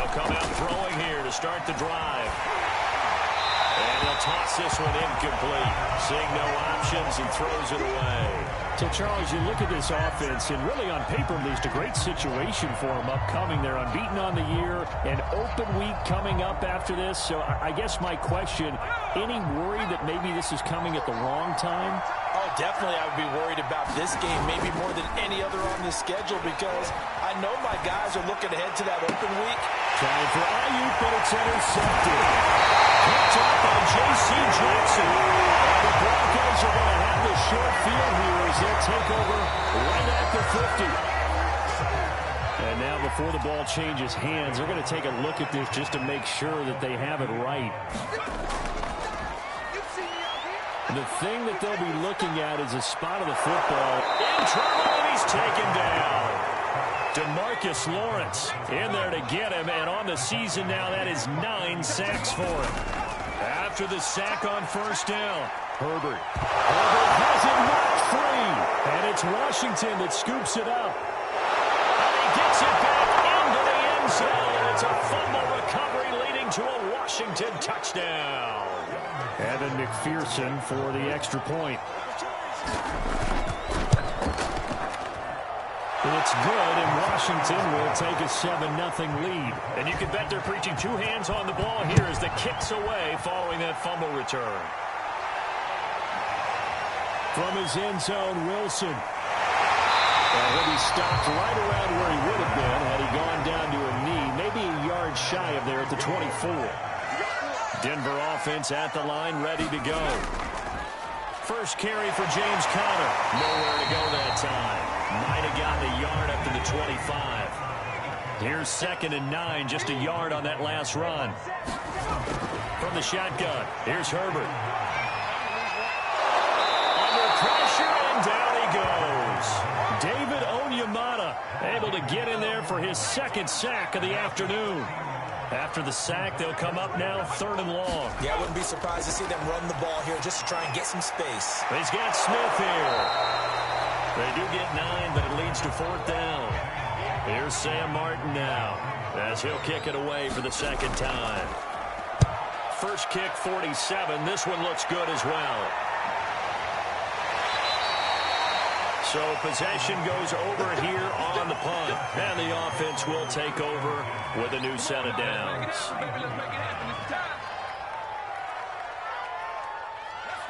They'll come out throwing here to start the drive. And he'll toss this one incomplete. Seeing no options and throws it away. So, Charles, you look at this offense, and really on paper, at least, a great situation for them upcoming. They're unbeaten on the year, an open week coming up after this. So I guess my question, any worry that maybe this is coming at the wrong time? Oh, definitely I would be worried about this game, maybe more than any other on this schedule, because I know my guys are looking ahead to that open week. Trying for Ayuk, but it's intercepted. Picked up by J.C. Jackson. The Broncos are going to have the short field here as they'll take over right at the 50. And now before the ball changes hands, they're going to take a look at this just to make sure that they have it right. The thing that they'll be looking at is the spot of the football. In trouble, and he's taken down. DeMarcus Lawrence in there to get him, and on the season now, that is 9 sacks for him. After the sack on first down, Herbert has it knocked free, and it's Washington that scoops it up. And he gets it back into the end zone, and it's a fumble recovery leading to a Washington touchdown. Evan McPherson for the extra point. It's good, and Washington will take a 7-0 lead. And you can bet they're preaching two hands on the ball here as the kick's away following that fumble return. From his end zone, Wilson. He'll be stopped right around where he would have been had he gone down to a knee, maybe a yard shy of there at the 24. Denver offense at the line, ready to go. First carry for James Conner. Nowhere to go that time. Might have gotten a yard up to the 25. Here's 2nd and 9, just a yard on that last run. From the shotgun, here's Herbert. Under pressure, and down he goes. David Onyemata able to get in there for his 2nd sack of the afternoon. After the sack, they'll come up now 3rd and long. Yeah, I wouldn't be surprised to see them run the ball here just to try and get some space. He's got Smith here. They do get 9, but it leads to 4th down. Here's Sam Martin now as he'll kick it away for the 2nd time. First kick, 47. This one looks good as well. So possession goes over here on the punt. And the offense will take over with a new set of downs.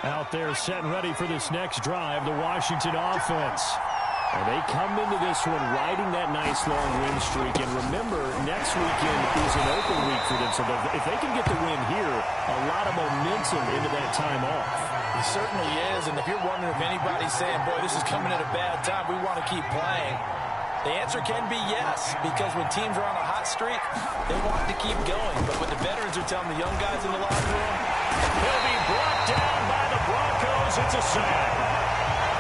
Out there set and ready for this next drive, the Washington offense. And they come into this one riding that nice long win streak. And remember, next weekend is an open week for them. So if they can get the win here, a lot of momentum into that time off. It certainly is, and if you're wondering if anybody's saying, boy, this is coming at a bad time, we want to keep playing, the answer can be yes, because when teams are on a hot streak, they want to keep going. But what the veterans are telling the young guys in the locker room, he'll be brought down by the Broncos. It's a sack.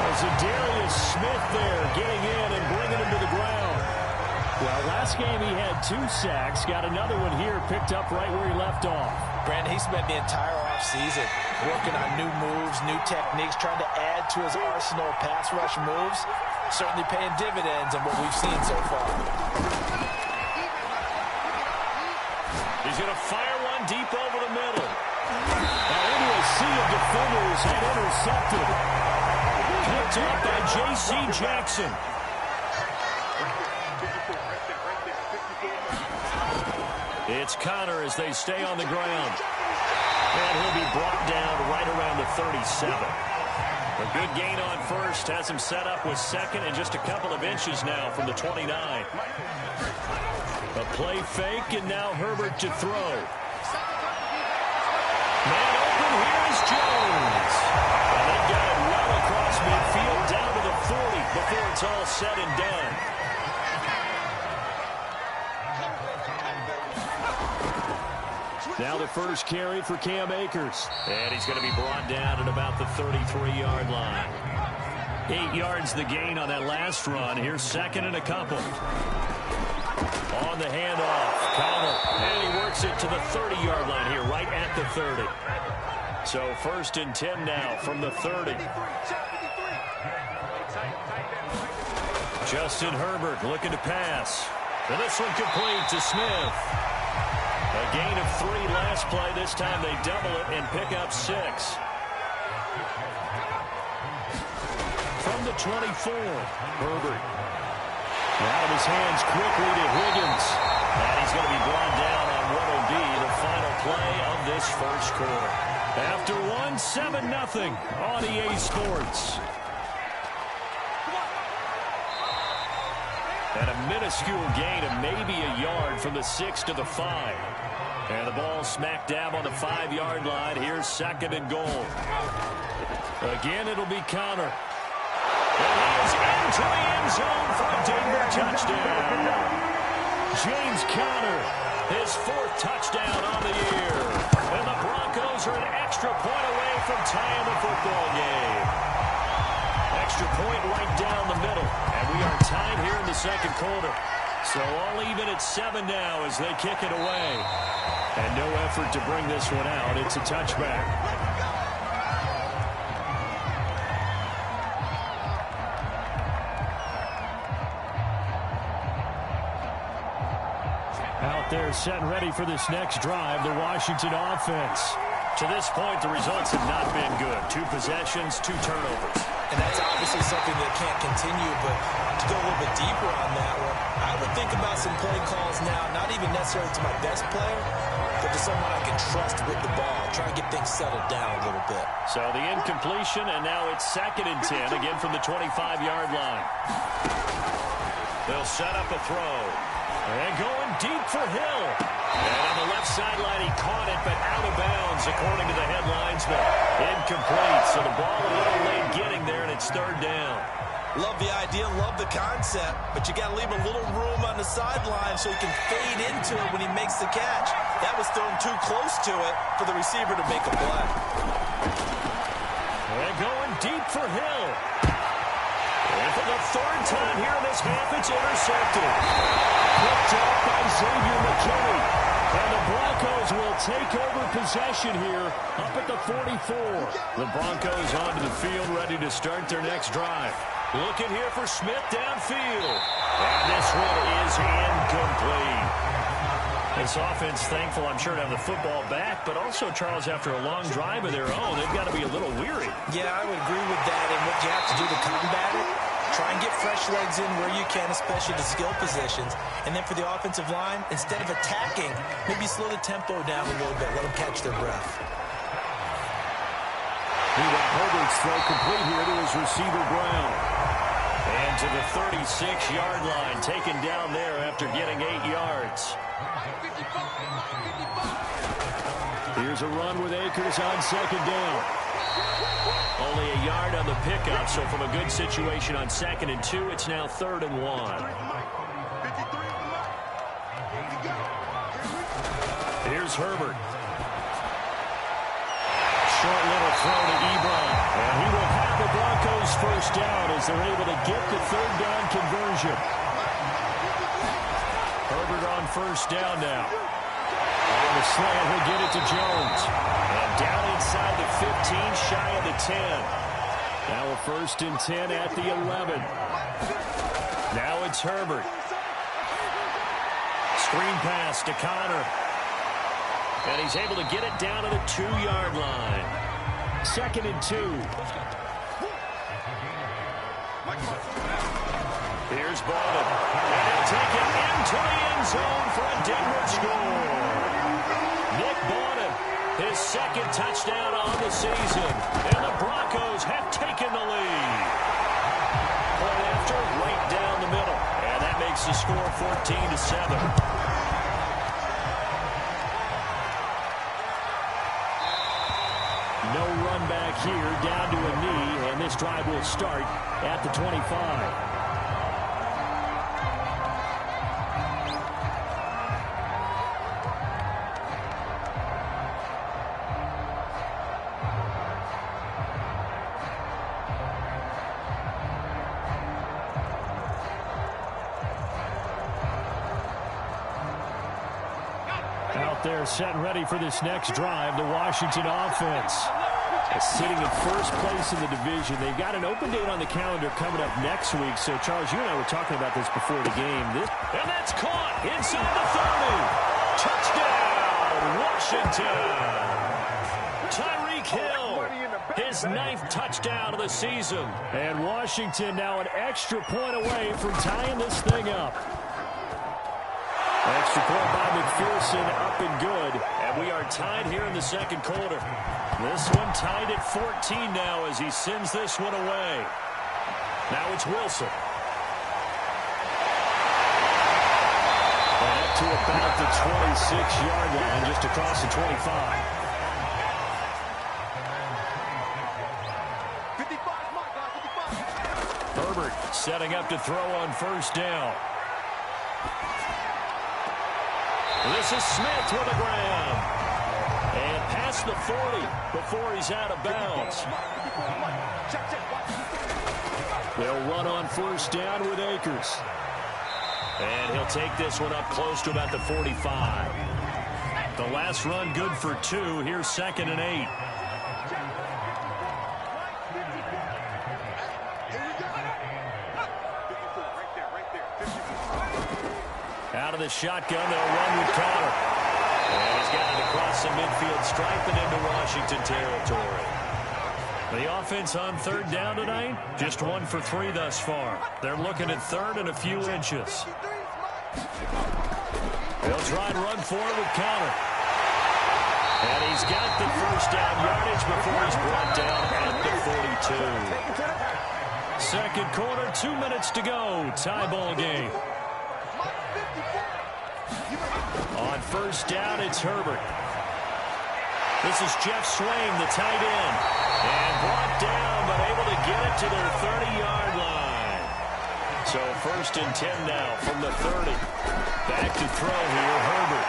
There's a Darius Smith there getting in and bringing him to the ground. Well, last game he had 2 sacks, got another one here, picked up right where he left off. Brandon, he spent the entire offseason working on new moves, new techniques, trying to add to his arsenal of pass rush moves. Certainly paying dividends in what we've seen so far. He's going to fire one deep over the middle. Now into a sea of defenders and intercepted. Picked up by J.C. Jackson. It's Conner as they stay on the ground. And he'll be brought down right around the 37. A good gain on first. Has him set up with 2nd and just a couple of inches now from the 29. A play fake, and now Herbert to throw. Man open, here's Jones. And they got it well across midfield down to the 40 before it's all said and done. Now the first carry for Cam Akers. And he's going to be brought down at about the 33-yard line. 8 yards the gain on that last run. Here's 2nd and a couple. On the handoff, Conner. And he works it to the 30-yard line here, right at the 30. So 1st and 10 now from the 30. Justin Herbert looking to pass. And this one complete to Smith. A gain of 3 last play. This time they double it and pick up 6. From the 24, Herbert. Out of his hands quickly to Higgins. And he's going to be brought down on what will be the final play of this first quarter. After 7-0 on EA Sports. And a minuscule gain of maybe a yard from the 6 to the 5. And the ball smack dab on the 5-yard line. Here's 2nd and goal. Again, it'll be Connor. And he is into the end zone for a Denver touchdown. James Conner, his 4th touchdown on the year. And the Broncos are an extra point away from tying the football game. Extra point right down the middle. And we are tied here in the second quarter. So all even at 7 now as they kick it away. And no effort to bring this one out. It's a touchback. Out there set and ready for this next drive, the Washington offense. To this point, the results have not been good. 2 possessions, 2 turnovers. And that's obviously something that can't continue, but to go a little bit deeper on that one, I would think about some play calls now, not even necessarily to my best player, but to someone I can trust with the ball. Try and get things settled down a little bit. So the incompletion, and now it's 2nd and 10, again from the 25-yard line. They'll set up a throw. And going deep for Hill. And on the left sideline, he caught it, but out of bounds, according to the headlinesman. Incomplete, so the ball a little late getting there, and it's 3rd down. Love the idea, love the concept, but you got to leave a little room on the sideline so he can fade into it when he makes the catch. That was thrown too close to it for the receiver to make a play. And going deep for Hill. And for the 3rd time here in this half, it's intercepted. Picked up by Xavier McKinney. And the Broncos will take over possession here up at the 44. The Broncos onto the field, ready to start their next drive. Looking here for Smith downfield. And this one is incomplete. This offense thankful, I'm sure, to have the football back, but also, Charles, after a long drive of their own, they've got to be a little weary. Yeah, I would agree with that, and what you have to do to combat it, try and get fresh legs in where you can, especially to skill positions. And then for the offensive line, instead of attacking, maybe slow the tempo down a little bit, let them catch their breath. Herbert's throw complete here to his receiver, Brown. And to the 36-yard line, taken down there after getting 8 yards. Here's a run with Akers on 2nd down. Only a yard on the pickup, so from a good situation on 2nd and 2, it's now 3rd and 1. Here's Herbert. Short little throw to Ebron. And he will have the Broncos first down as they're able to get the 3rd down conversion. Herbert on first down now. On the slant, he'll get it to Jones. And down inside the 15, shy of the 10. Now a 1st and 10 at the 11. Now it's Herbert. Screen pass to Connor. And he's able to get it down to the 2-yard line. 2nd and 2. Here's Baldwin. And he'll take it into the end zone for a Denver score. Nick Baldwin, his 2nd touchdown on the season. And the Broncos have taken the lead. Point after, right down the middle. And that makes the score 14-7. No run back here, down to a knee, and this drive will start at the 25. Out there set and ready for this next drive, the Washington offense. Sitting in first place in the division. They've got an open date on the calendar coming up next week. So, Charles, you and I were talking about this before the game. And that's caught inside the 30. Touchdown, field. Washington. Tyreek Hill, his 9th touchdown of the season. And Washington now an extra point away from tying this thing up. Extra point by McPherson, up and good. And we are tied here in the second quarter. This one tied at 14 now as he sends this one away. Now it's Wilson. And up to about the 26-yard line, just across the 25. Herbert setting up to throw on first down. This is Smith with a grab. And past the 40 before he's out of bounds. They'll run on first down with Akers. And he'll take this one up close to about the 45. The last run good for 2. Here's 2nd and 8. Out of the shotgun, they'll run with Connor. And he's got it across the midfield stripe and into Washington territory. The offense on 3rd down tonight, just 1 for 3 thus far. They're looking at 3rd and a few inches. They'll try and run forward with Connor. And he's got the first down yardage before he's brought down at the 42. Second quarter, 2 minutes to go. Tie ball game. On first down, it's Herbert. This is Jeff Swain, the tight end. And brought down, but able to get it to their 30-yard line. So 1st and 10 now from the 30. Back to throw here, Herbert.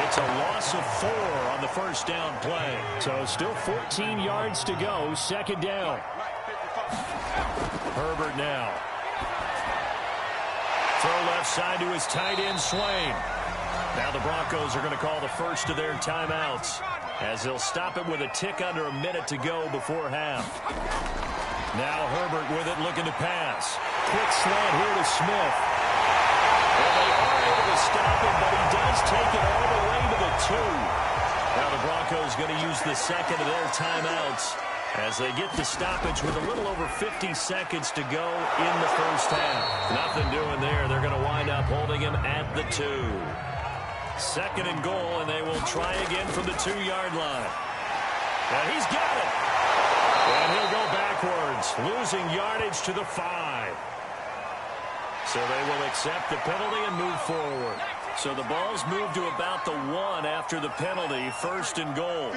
It's a loss of 4 on the first down play. So still 14 yards to go, 2nd down. Herbert now. Throw left side to his tight end, Swain. Now the Broncos are going to call the first of their timeouts as they'll stop it with a tick under a minute to go before half. Now Herbert with it, looking to pass. Quick slant here to Smith. Well, they are able to stop him, but he does take it all the way to the 2. Now the Broncos going to use the second of their timeouts as they get the stoppage with a little over 50 seconds to go in the first half. Nothing doing there. They're going to wind up holding him at the 2. 2nd and goal, and they will try again from the 2-yard line. And he's got it. And he'll go backwards, losing yardage to the 5. So they will accept the penalty and move forward. So the ball's moved to about the 1 after the penalty, 1st and goal.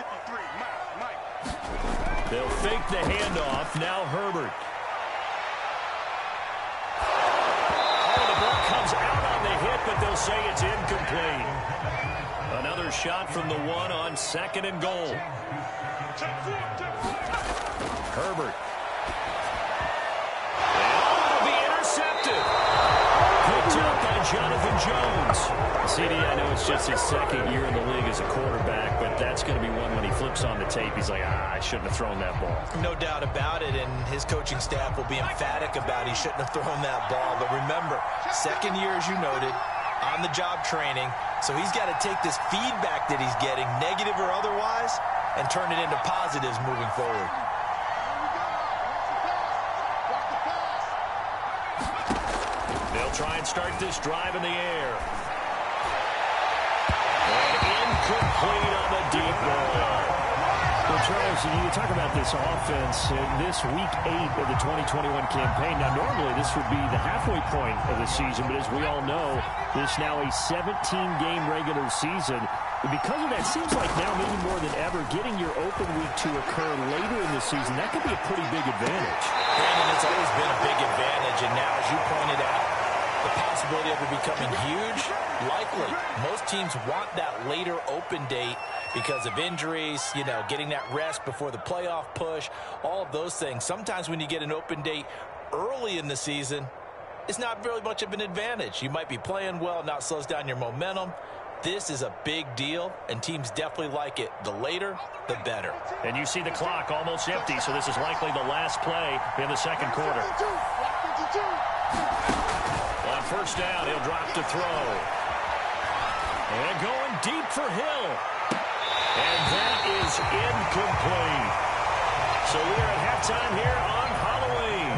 They'll fake the handoff. Now Herbert. Oh, the ball comes out on the hit, but they'll say it's incomplete. Another shot from the 1 on 2nd and goal. Herbert. And it'll be intercepted. Picked up by Jonathan Jones. CD, I know it's just his 2nd year in the league as a quarterback, but that's going to be one when he flips on the tape. He's like, I shouldn't have thrown that ball. No doubt about it, and his coaching staff will be emphatic about he shouldn't have thrown that ball. But remember, 2nd year, as you noted, on-the-job training, so he's got to take this feedback that he's getting, negative or otherwise, and turn it into positives moving forward. They'll try and start this drive in the air. And incomplete on the deep ball. Well, Charles, you talk about this offense, this week 8 of the 2021 campaign. Now, normally this would be the halfway point of the season, but as we all know, this now a 17-game regular season. And because of that, it seems like now maybe more than ever, getting your open week to occur later in the season, that could be a pretty big advantage. Brandon, it's always been a big advantage, and now, as you pointed out, the possibility of it becoming huge, likely. Most teams want that later open date because of injuries, you know, getting that rest before the playoff push, all of those things. Sometimes when you get an open date early in the season, it's not really much of an advantage. You might be playing well, not slows down your momentum. This is a big deal, and teams definitely like it. The later, the better. And you see the clock almost empty, so this is likely the last play in the second quarter. On first down, he'll drop to throw. And going deep for Hill. And that is incomplete. So we are at halftime here on Halloween.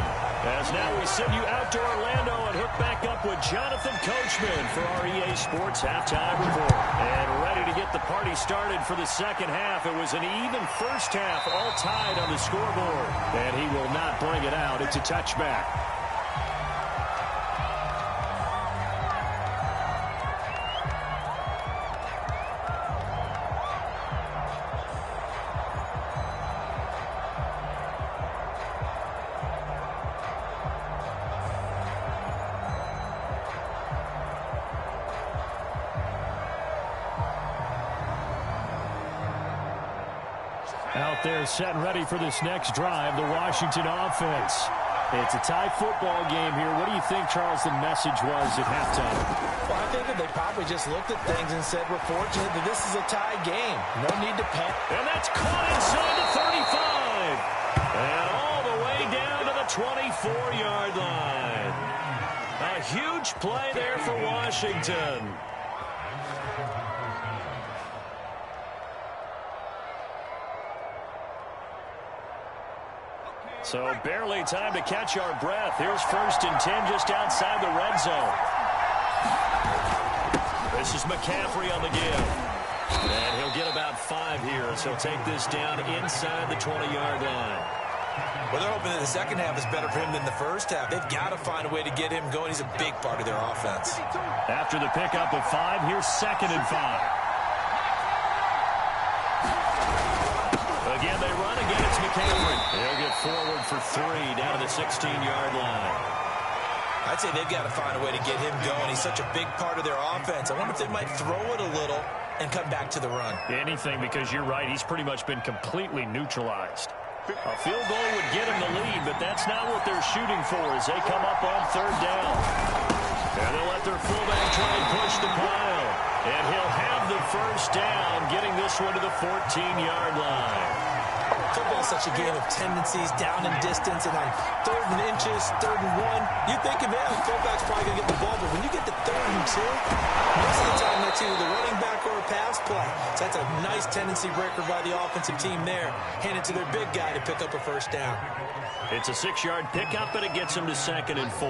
As now we send you out to Orlando and hook back up with Jonathan Coachman for our EA Sports Halftime Report. And ready to get the party started for the second half. It was an even first half, all tied on the scoreboard. And he will not bring it out. It's a touchback. Out there set and ready for this next drive, the Washington offense. It's a tie football game here. What do you think, Charles, the message was at halftime? Well, I think that they probably just looked at things and said, we're fortunate that this is a tie game. No need to panic. And that's caught inside the 35. And all the way down to the 24-yard line. A huge play there for Washington. So barely time to catch our breath. Here's 1st and 10 just outside the red zone. This is McCaffrey on the give. And he'll get about 5 here. So he'll take this down inside the 20-yard line. Well, they're hoping that the second half is better for him than the first half. They've got to find a way to get him going. He's a big part of their offense. After the pickup of 5, here's 2nd and 5. Again, they run. Again, it's McCaffrey. He'll get forward for 3 down to the 16-yard line. I'd say they've got to find a way to get him going. He's such a big part of their offense. I wonder if they might throw it a little and come back to the run. Anything, because you're right. He's pretty much been completely neutralized. A field goal would get him the lead, but that's not what they're shooting for as they come up on 3rd down. And they'll let their fullback try and push the pile. And he'll have the 1st down, getting this one to the 14-yard line. Football's such a game of tendencies, down and distance, and on 3rd and inches, 3rd and 1, you think of it, the fullback's probably going to get the ball, but when you get to 3rd and 2, most of the time that's either the running back or a pass play. So that's a nice tendency breaker by the offensive team there. Hand it to their big guy to pick up a 1st down. It's a 6-yard pickup, and it gets them to 2nd and 4.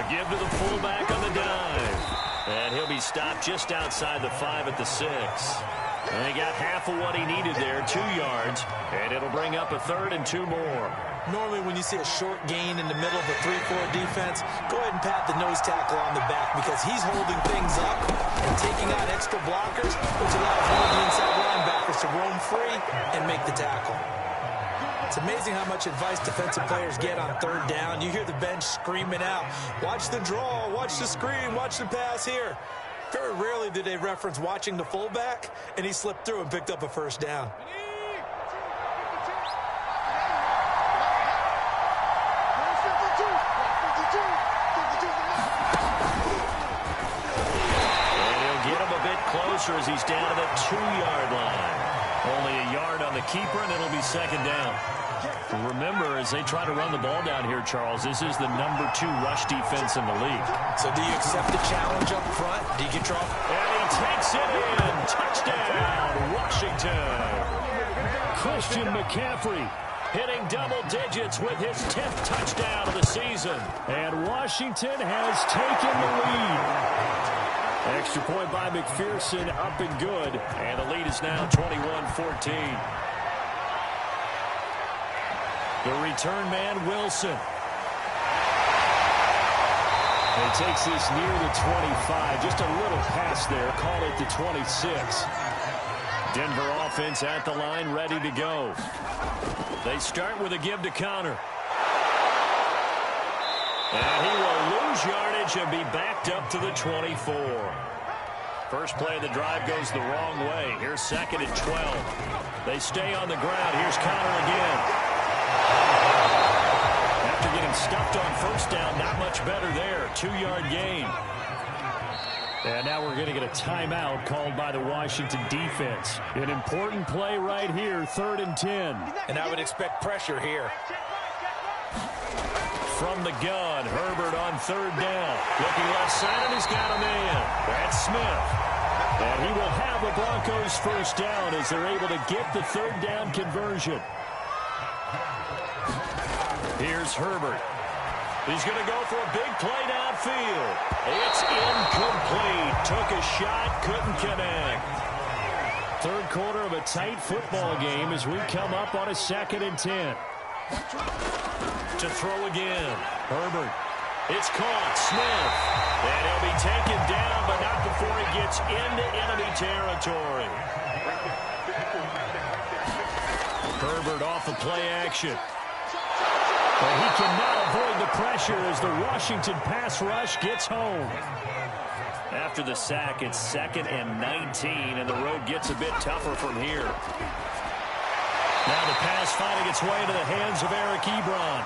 Give to the fullback on the dive. And he'll be stopped just outside the 5 at the 6. And he got half of what he needed there, 2 yards. And it'll bring up a 3rd and 2 more. Normally when you see a short gain in the middle of a 3-4 defense, go ahead and pat the nose tackle on the back because he's holding things up and taking out extra blockers, which allows one of the inside linebackers to roam free and make the tackle. It's amazing how much advice defensive players get on 3rd down. You hear the bench screaming out, watch the draw, watch the screen, watch the pass here. Very rarely do they reference watching the fullback, and he slipped through and picked up a 1st down. And he'll get him a bit closer as he's down to the 2-yard line. Only a yard on the keeper, and it'll be 2nd down. Remember, as they try to run the ball down here, Charles, this is the number 2 rush defense in the league. So do you accept the challenge up front? Do you get trouble? And he takes it in. Touchdown, Washington. Christian McCaffrey hitting double digits with his 10th touchdown of the season. And Washington has taken the lead. Extra point by McPherson, up and good. And the lead is now 21-14. The return man, Wilson. He takes this near the 25. Just a little pass there. Call it the 26. Denver offense at the line, ready to go. They start with a give to Connor. And he will lose yardage and be backed up to the 24. First play of the drive goes the wrong way. Here's 2nd and 12. They stay on the ground. Here's Connor again. After getting stuffed on 1st down, not much better there. 2-yard gain. And now we're going to get a timeout called by the Washington defense. An important play right here, 3rd and 10. And I would expect pressure here. From the gun, Herbert on 3rd down. Looking left side, and he's got a man. That's Smith. And he will have the Broncos first down as they're able to get the 3rd down conversion. Here's Herbert. He's going to go for a big play downfield. It's incomplete. Took a shot, couldn't connect. 3rd quarter of a tight football game as we come up on a 2nd and 10. To throw again. Herbert. It's caught. Smith. And he'll be taken down, but not before he gets into enemy territory. Herbert off of play action. But he cannot avoid the pressure as the Washington pass rush gets home. After the sack, it's 2nd and 19, and the road gets a bit tougher from here. Now the pass finding its way into the hands of Eric Ebron.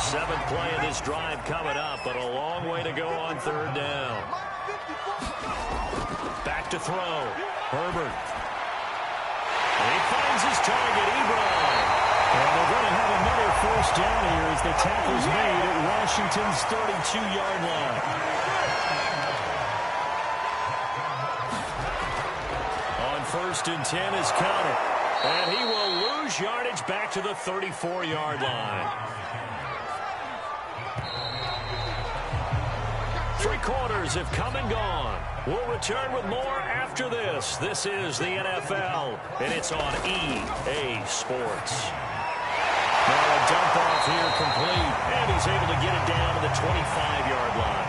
7th play of this drive coming up, but a long way to go on 3rd down. Back to throw. Herbert. He finds his target, Ebron. And they're going to have another first down here as the tackle's made at Washington's 32-yard line. On 1st and 10 is Connor. And he will lose yardage back to the 34-yard line. 3 quarters have come and gone. We'll return with more after this. This is the NFL, and it's on EA Sports. Now a dump off here complete, and he's able to get it down to the 25-yard line.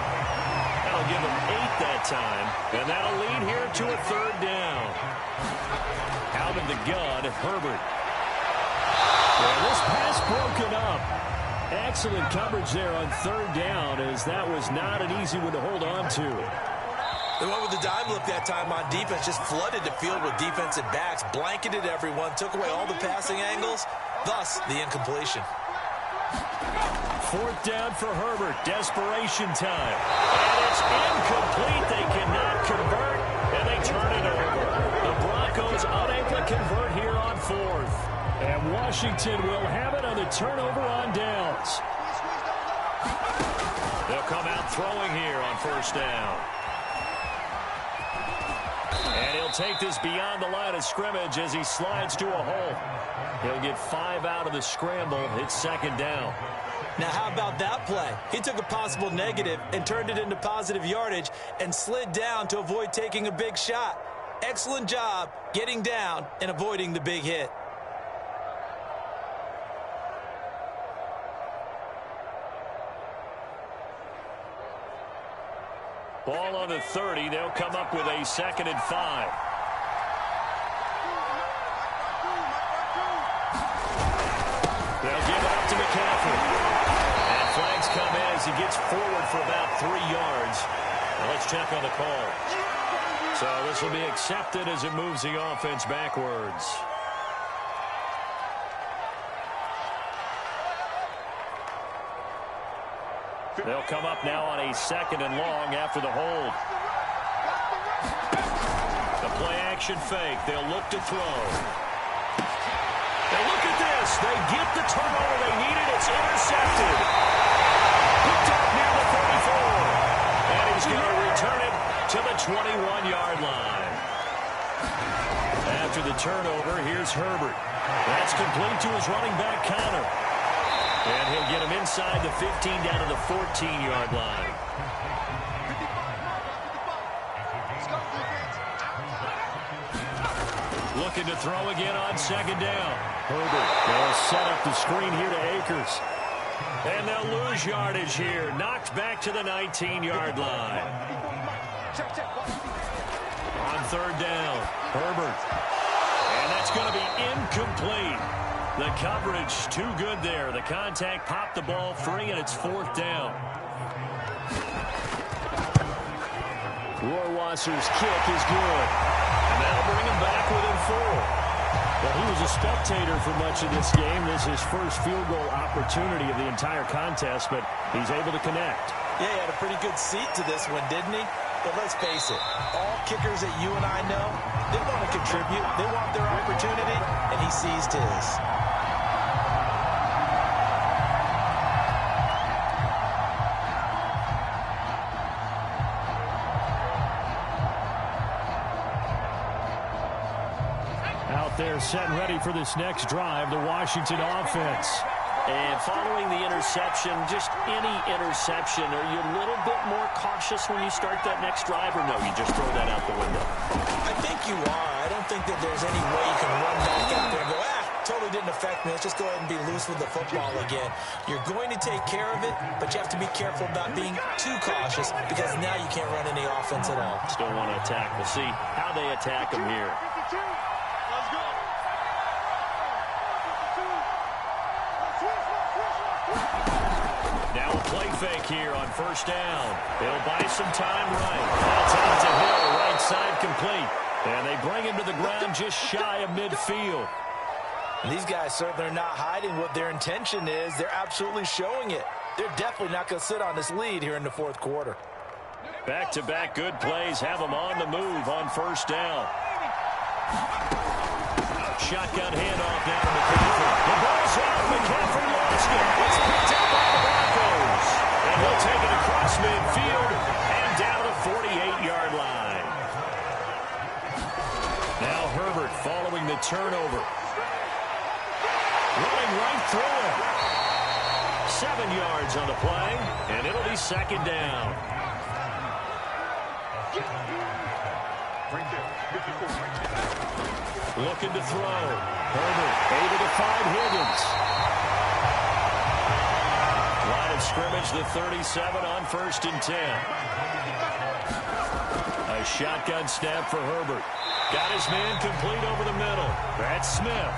That'll give him 8 that time, and that'll lead here to a 3rd down. Out of the gun, Herbert. And this pass broken up. Excellent coverage there on 3rd down, as that was not an easy one to hold on to. They went with the dime look that time on defense, just flooded the field with defensive backs, blanketed everyone, took away all the passing angles, thus the incompletion. 4th down for Herbert, desperation time. And it's incomplete, they cannot convert, and they turn it over. The Broncos unable to convert here on 4th. And Washington will have it on the turnover on downs. They'll come out throwing here on 1st down. And he'll take this beyond the line of scrimmage as he slides to a hole. He'll get 5 out of the scramble. It's 2nd down. Now, how about that play? He took a possible negative and turned it into positive yardage and slid down to avoid taking a big shot. Excellent job getting down and avoiding the big hit. Ball on the 30. They'll come up with a 2nd and 5. They'll give it up to McCaffrey. And flags come in as he gets forward for about 3 yards. Now let's check on the call. So this will be accepted as it moves the offense backwards. They'll come up now on a 2nd and long after the hold. The play action fake. They'll look to throw. Now look at this. They get the turnover they needed. It's intercepted. Picked up near the 34. And he's going to return it to the 21-yard line. After the turnover, here's Herbert. That's complete to his running back, Connor. And he'll get him inside the 15 down to the 14-yard line. Looking to throw again on 2nd down. Herbert will set up the screen here to Akers. And they'll lose yardage here. Knocked back to the 19-yard line. On 3rd down, Herbert. And that's going to be incomplete. The coverage too good there. The contact popped the ball free, and it's 4th down. Rohrwasser's kick is good. And that'll bring him back within 4. Well, he was a spectator for much of this game. This is his first field goal opportunity of the entire contest, but he's able to connect. Yeah, he had a pretty good seat to this one, didn't he? But let's face it, all kickers that you and I know, they want to contribute. They want their opportunity, and he seized his. Out there set and ready for this next drive, the Washington offense. And following the interception, just any interception, are you a little bit more cautious when you start that next drive, or no, you just throw that out the window? I think you are. I don't think that there's any way you can run back out there and go, totally didn't affect me. Let's just go ahead and be loose with the football again. You're going to take care of it, but you have to be careful about being too cautious because now you can't run any offense at all. Still want to attack. We'll see how they attack him here. Now a play fake here on first down. They'll buy some time right. That's out to Hill, right side complete. And they bring him to the ground just shy of midfield. These guys certainly are not hiding what their intention is. They're absolutely showing it. They're definitely not going to sit on this lead here in the fourth quarter. Back-to-back good plays have them on the move on first down. Shotgun handoff now to McCaffrey. The ball's out. McCaffrey lost it. It's picked up by the Broncos. And he'll take it across midfield and down to the 48-yard line. Now Herbert following the turnover. Running right through it. 7 yards on the play, and it'll be second down. Looking to throw. Herbert able to find Higgins. Line of scrimmage, the 37 on 1st and 10. A shotgun snap for Herbert. Got his man complete over the middle. That's Smith.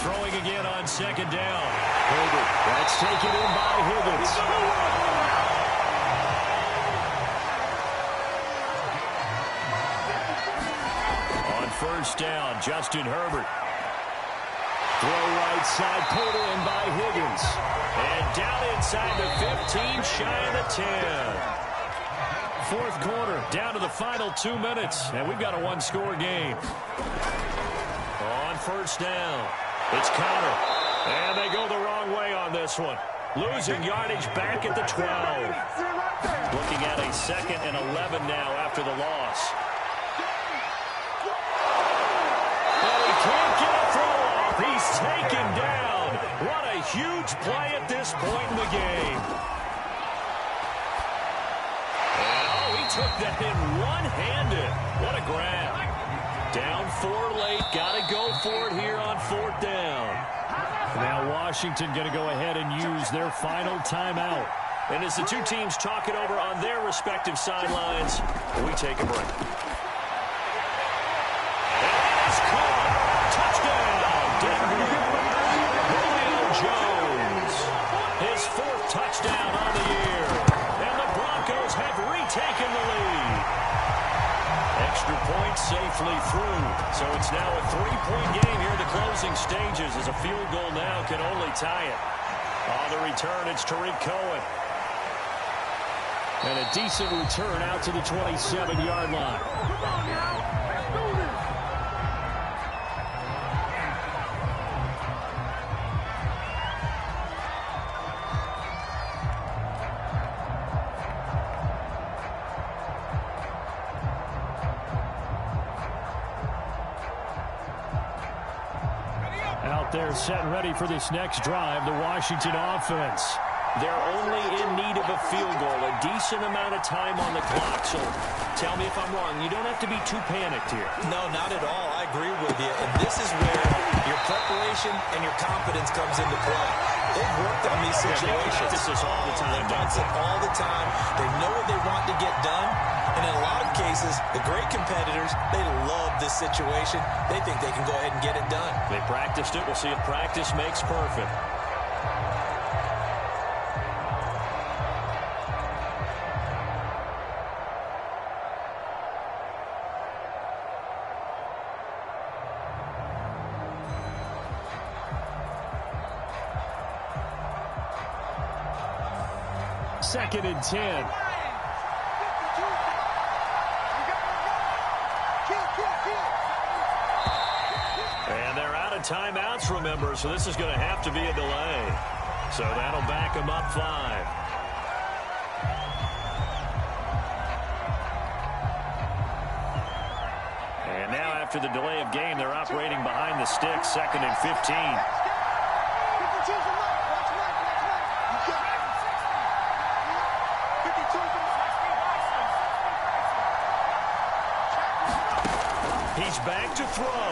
Throwing again on second down. Herbert. That's taken in by Higgins. First down, Justin Herbert. Throw right side, pulled in by Higgins. And down inside the 15, shy of the 10. Fourth quarter, down to the final 2 minutes. And we've got a one-score game. On first down, it's Connor. And they go the wrong way on this one. Losing yardage back at the 12. Looking at a 2nd and 11 now after the loss. Can't get a throw off. He's taken down. What a huge play at this point in the game. And, he took that in one-handed. What a grab. Down 4 late. Got to go for it here on 4th down. Now Washington going to go ahead and use their final timeout. And as the two teams talk it over on their respective sidelines, we take a break. Jones, his 4th touchdown on the year, and the Broncos have retaken the lead. Extra point safely through, so it's now a 3-point game here in the closing stages as a field goal now can only tie it. On the return, it's Tariq Cohen. And a decent return out to the 27-yard line. They're set and ready for this next drive, the Washington offense. They're only in need of a field goal, a decent amount of time on the clock. So tell me if I'm wrong. You don't have to be too panicked here. No, not at all. I agree with you. And this is where your preparation and your confidence comes into play. They've worked on these situations. They practice this all the time. They practice it all the time. They know what they want to get done. And in a lot of cases, the great competitors, they love this situation. They think they can go ahead and get it done. They practiced it. We'll see if practice makes perfect. 2nd and 10. And they're out of timeouts, remember, so this is going to have to be a delay. So that'll back them up 5. And now after the delay of game, they're operating behind the sticks, 2nd and 15. He's back to throw.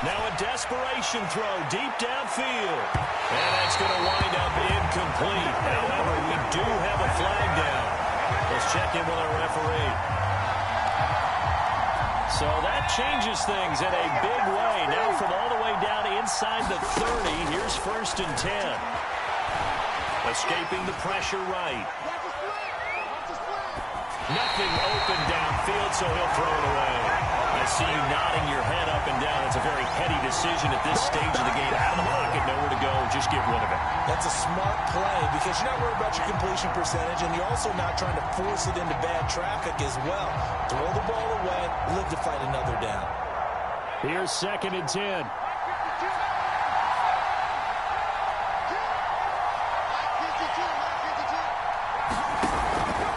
Now a desperation throw deep downfield. And that's going to wind up incomplete. However, we do have a flag down. Let's check in with our referee. So that changes things in a big way. Now from all the way down inside the 30, here's 1st and 10. Escaping the pressure right. Nothing open downfield, so he'll throw it away. I see you nodding your head up and down. It's a very heady decision at this stage of the game. Out of the pocket, nowhere to go. Just get rid of it. That's a smart play because you're not worried about your completion percentage, and you're also not trying to force it into bad traffic as well. Throw the ball away, live to fight another down. Here's 2nd and 10.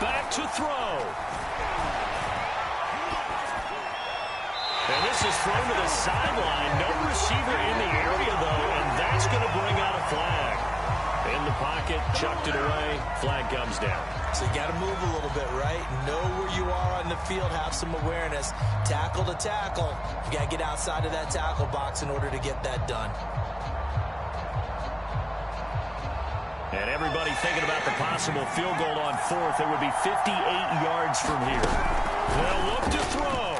Back to throw. And this is thrown to the sideline. No receiver in the area, though, and that's going to bring out a flag. In the pocket, chucked it away. Flag comes down. So you got to move a little bit, right? Know where you are on the field. Have some awareness. Tackle to tackle. You got to get outside of that tackle box in order to get that done. And everybody thinking about the possible field goal on 4th. It would be 58 yards from here. They'll look to throw.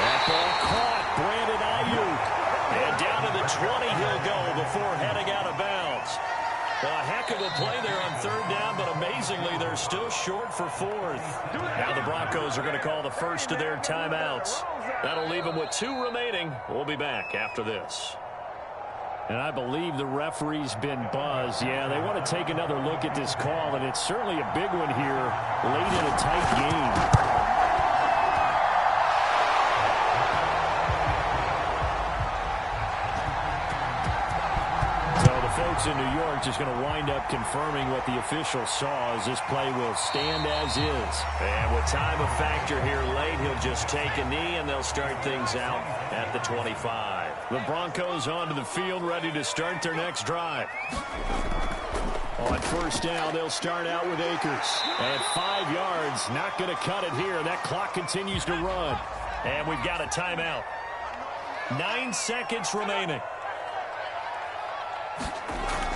That ball caught. Brandon Ayuk. And down to the 20 he'll go before heading out of bounds. A heck of a play there on 3rd down, but amazingly, they're still short for 4th. Now the Broncos are going to call the first of their timeouts. That'll leave them with 2 remaining. We'll be back after this. And I believe the referee's been buzzed. Yeah, they want to take another look at this call, and it's certainly a big one here late in a tight game. Folks in New York just going to wind up confirming what the official saw as this play will stand as is. And with time a factor here late, he'll just take a knee and they'll start things out at the 25. The Broncos onto the field ready to start their next drive. On 1st down, they'll start out with Akers. At 5 yards, not going to cut it here. That clock continues to run. And we've got a timeout. 9 seconds remaining.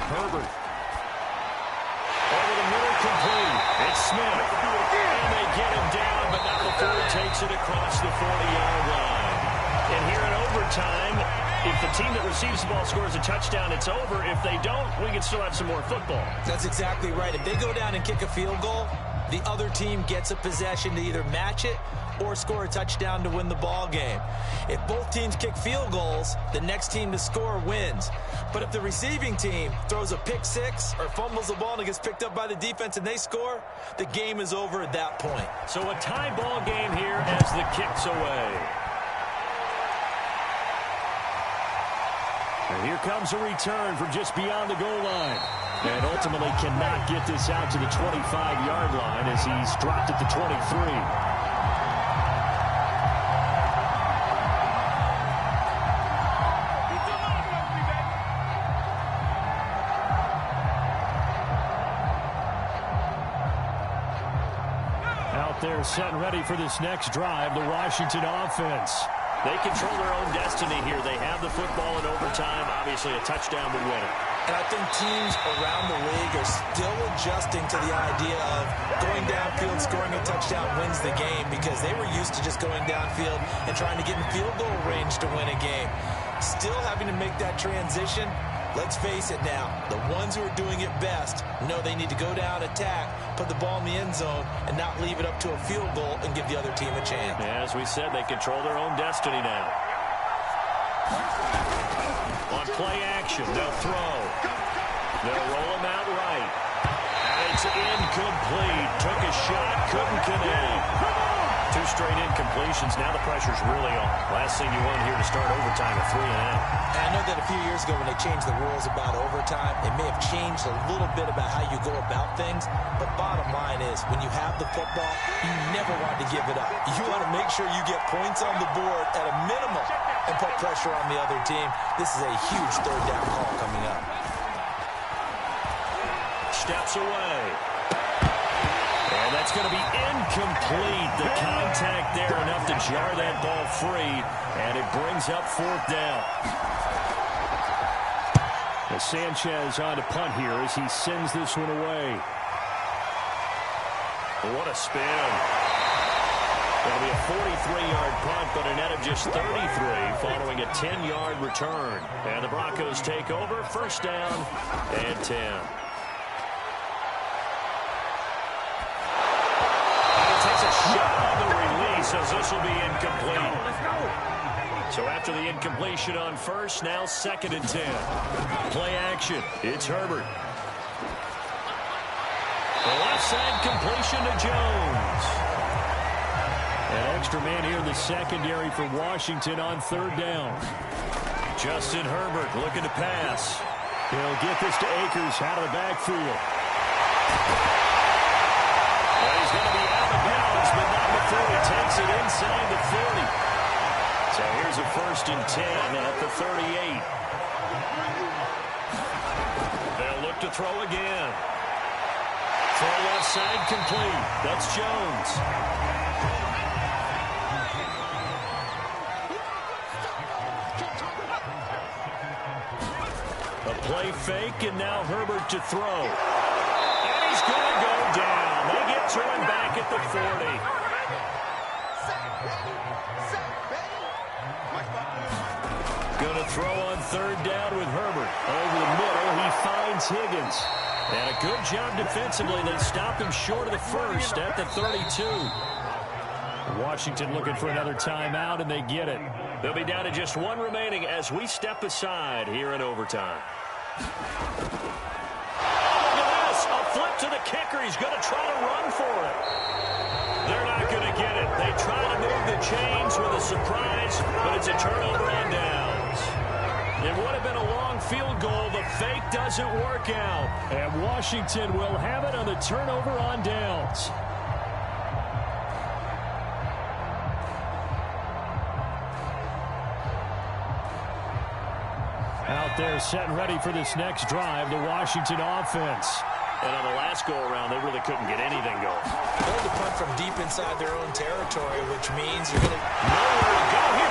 Herbert. Over the middle, complete. It's Smith. And they get him down, but not before he takes it across the 40-yard line. And here in overtime, if the team that receives the ball scores a touchdown, it's over. If they don't, we can still have some more football. That's exactly right. If they go down and kick a field goal, the other team gets a possession to either match it or score a touchdown to win the ball game. If both teams kick field goals, the next team to score wins. But if the receiving team throws a pick six or fumbles the ball and it gets picked up by the defense and they score, the game is over at that point. So a tie ball game here as the kick's away. And here comes a return from just beyond the goal line. And ultimately cannot get this out to the 25-yard line as he's dropped at the 23. They're set and ready for this next drive, the Washington offense. They control their own destiny here. They have the football in overtime. Obviously, a touchdown would win it. And I think teams around the league are still adjusting to the idea of going downfield, scoring a touchdown wins the game because they were used to just going downfield and trying to get in field goal range to win a game. Still having to make that transition. Let's face it now, the ones who are doing it best know they need to go down, attack, put the ball in the end zone, and not leave it up to a field goal and give the other team a chance. As we said, they control their own destiny now. On play action, they'll throw. They'll roll him out right. And it's incomplete. Took a shot, couldn't connect. 2 straight incompletions. Now the pressure's really on. Last thing you want here to start overtime at 3 and out. And I know that a few years ago when they changed the rules about overtime, it may have changed a little bit about how you go about things. But bottom line is, when you have the football, you never want to give it up. You want to make sure you get points on the board at a minimum and put pressure on the other team. This is a huge third down call coming up. Steps away. And that's going to be incomplete. The contact there enough to jar that ball free. And it brings up 4th down. Well, Sanchez on to punt here as he sends this one away. What a spin. It'll be a 43-yard punt, but a net of just 33 following a 10-yard return. And the Broncos take over. 1st down and 10. Takes a shot on the release as this will be incomplete. So after the incompletion on 1st, now 2nd and 10. Play action. It's Herbert. The left side completion to Jones. An extra man here in the secondary for Washington on 3rd down. Justin Herbert looking to pass. He'll get this to Akers out of the backfield. Well, he's going to be out of bounds, but not before he takes it inside the 40. So here's a 1st and 10 at the 38. They'll look to throw again. Throw left side complete. That's Jones. A play fake, and now Herbert to throw. And he's going to go down. They get to him back at the 40. Going to throw on 3rd down with Herbert. Over the middle, he finds Higgins. And a good job defensively. They stop him short of the 1st at the 32. Washington looking for another timeout, and they get it. They'll be down to just 1 remaining as we step aside here in overtime. Flip to the kicker. He's going to try to run for it. They're not going to get it. They try to move the chains with a surprise, but it's a turnover on downs. It would have been a long field goal. The fake doesn't work out. And Washington will have it on the turnover on downs. Out there set and ready for this next drive, the Washington offense. And on the last go-around, they really couldn't get anything going. They're to punt from deep inside their own territory, which means you're going to... Nowhere to go here.